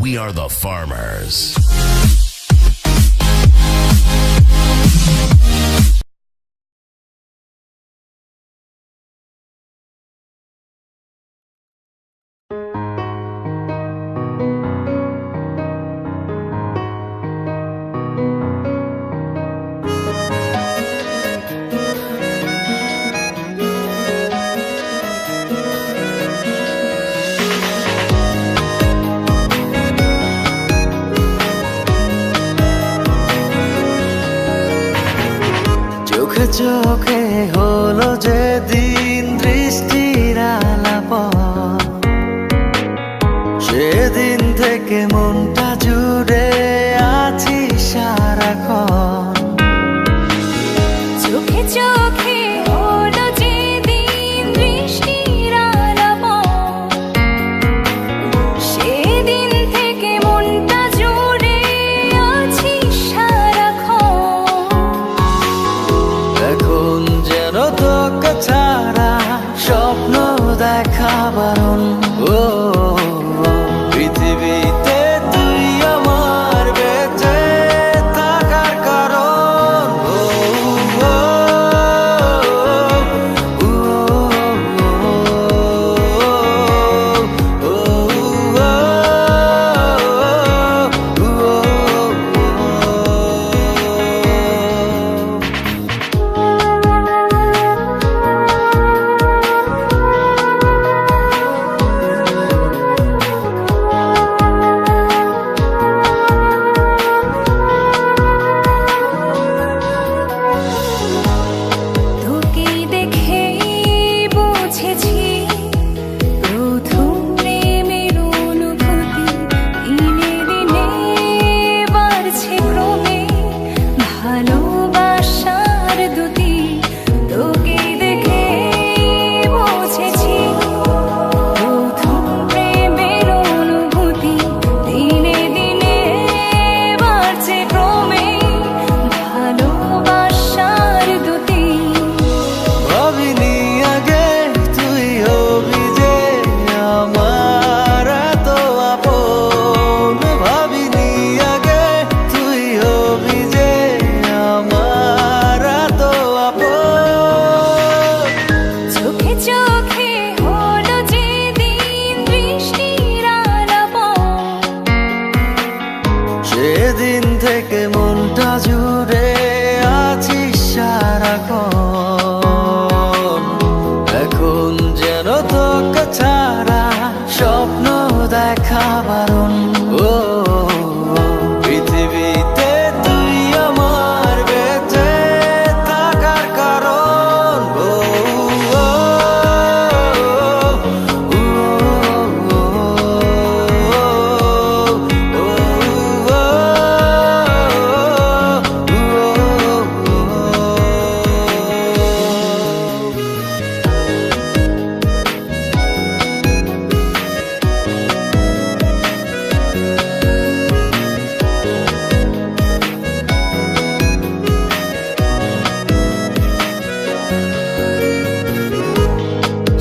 We are the Farmers. চোখে হলো যেদিন দৃষ্টির আলাপন, সেদিন থেকে মনটা জুড়ে আছি সারাক্ষণ। চোখে চোখে হলো যেদিন দৃষ্টির আলাপন, সেদিন থেকে মনটা জুড়ে আছি সারাক্ষণ। এখন যেন তোকে ছাড়া স্বপ্ন দেখা বারণ। ও পৃথিবীতে তুই আমার বেঁচে থাকার কারণ। সেদিন থেকে মনটা জুড়ে আছি সারাক্ষণ। এখন যেন তোকে ছাড়া স্বপ্ন দেখা বারণ। ও পৃথিবীতে তুই আমার বেঁচে থাকার কারণ।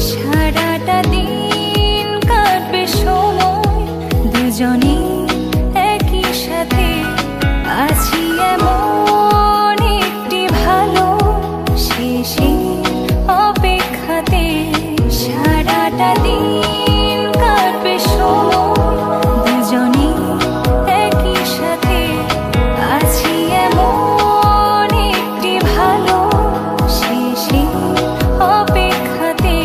সারাটা দিন কাটবে সময় দুজনে একই সাথে, আছি এমন একটি ভালো শেষের অপেক্ষাতে। সারাটা দিন কাটবে সময় দুজনে একই সাথে, আছি এমন একটি ভালো শেষের অপেক্ষাতে।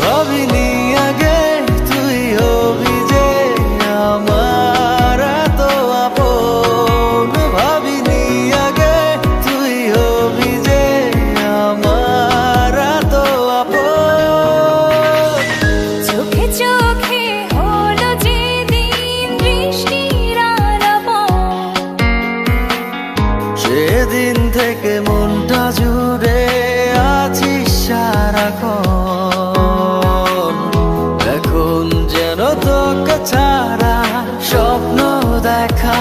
ভাবিনি আগে তুই হবি যে আমার এত আপন। ভাবিনি আগে তুই হবি যে আমার এত আপন। চোখে চোখে হলো যেদিন দৃষ্টির আলাপন, সেদিন থেকে মনটা জুড়ে আছি সারাক্ষণ। এখন যেন তোকে ছাড়া স্বপ্ন দেখা